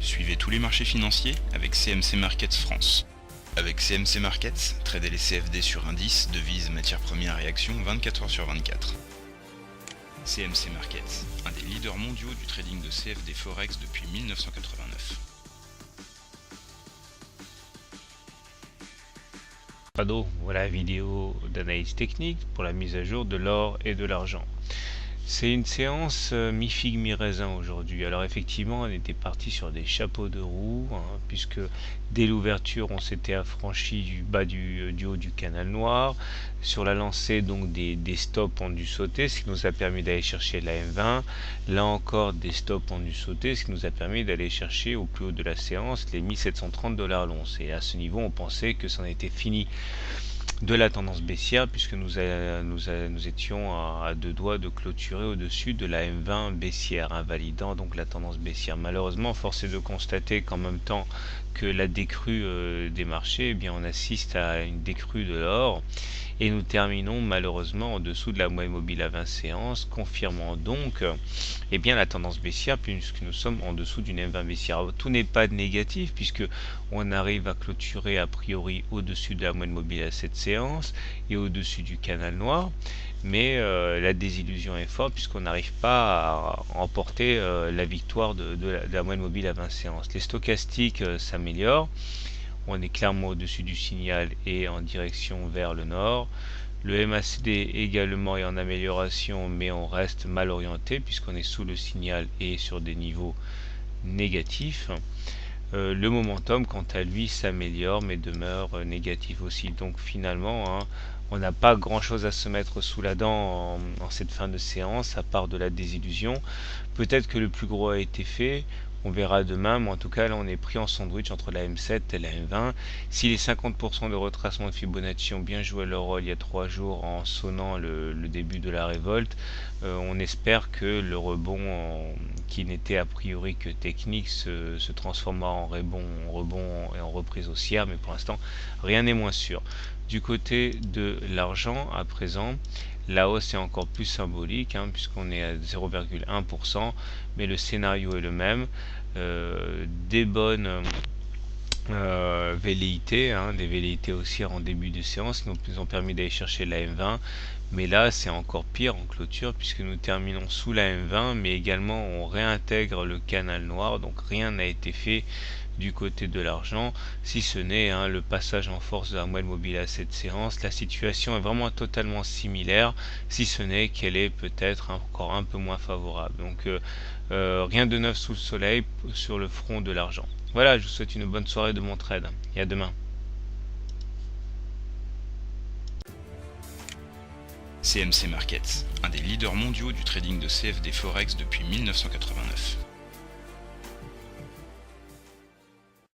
Suivez tous les marchés financiers avec CMC Markets France. Avec CMC Markets, tradez les CFD sur indices, devises, matières premières et actions 24 heures sur 24. CMC Markets, un des leaders mondiaux du trading de CFD Forex depuis 1989. Prado, voilà la vidéo d'analyse technique pour la mise à jour de l'or et de l'argent. C'est une séance mi-figue mi-raisin aujourd'hui. Alors effectivement, on était parti sur des chapeaux de roue, puisque dès l'ouverture, on s'était affranchi du bas du haut du canal noir. Sur la lancée, donc des stops ont dû sauter, ce qui nous a permis d'aller chercher la M20. Là encore, des stops ont dû sauter, ce qui nous a permis d'aller chercher au plus haut de la séance les 1730 $ l'once. Et à ce niveau, on pensait que c'en était fini de la tendance baissière, puisque nous étions à deux doigts de clôturer au-dessus de la M20 baissière, invalidant donc la tendance baissière. Malheureusement, force est de constater qu'en même temps que la décrue des marchés, eh bien, on assiste à une décrue de l'or, et nous terminons malheureusement en dessous de la moyenne mobile à 20 séances, confirmant donc eh bien, la tendance baissière, puisque nous sommes en dessous d'une M20 baissière. Alors, tout n'est pas négatif, puisque on arrive à clôturer a priori au-dessus de la moyenne mobile à cette séance et au-dessus du canal noir, mais la désillusion est forte, puisqu'on n'arrive pas à emporter la victoire de la moyenne mobile à 20 séances. Les stochastiques s'améliorent. On est clairement au-dessus du signal et en direction vers le nord. Le MACD également est en amélioration, mais on reste mal orienté puisqu'on est sous le signal et sur des niveaux négatifs. Le momentum, quant à lui, s'améliore, mais demeure négatif aussi. Donc finalement, on n'a pas grand-chose à se mettre sous la dent en cette fin de séance, à part de la désillusion. Peut-être que le plus gros a été fait. On verra demain, mais en tout cas là on est pris en sandwich entre la M7 et la M20. Si les 50% de retracement de Fibonacci ont bien joué leur rôle il y a 3 jours en sonnant le début de la révolte, on espère que le rebond qui n'était a priori que technique se transformera en rebond et en reprise haussière, mais pour l'instant rien n'est moins sûr. Du côté de l'argent à présent, la hausse est encore plus symbolique, puisqu'on est à 0,1%, mais le scénario est le même. Des bonnes velléités, des velléités haussières en début de séance qui nous ont permis d'aller chercher la M20, mais là c'est encore pire en clôture, puisque nous terminons sous la M20, mais également on réintègre le canal noir, donc rien n'a été fait du côté de l'argent, si ce n'est le passage en force de la moyenne mobile à cette séance. La situation est vraiment totalement similaire, si ce n'est qu'elle est peut-être encore un peu moins favorable. Donc rien de neuf sous le soleil sur le front de l'argent. Voilà, je vous souhaite une bonne soirée de mon trade et à demain. CMC Markets, un des leaders mondiaux du trading de CFD Forex depuis 1989.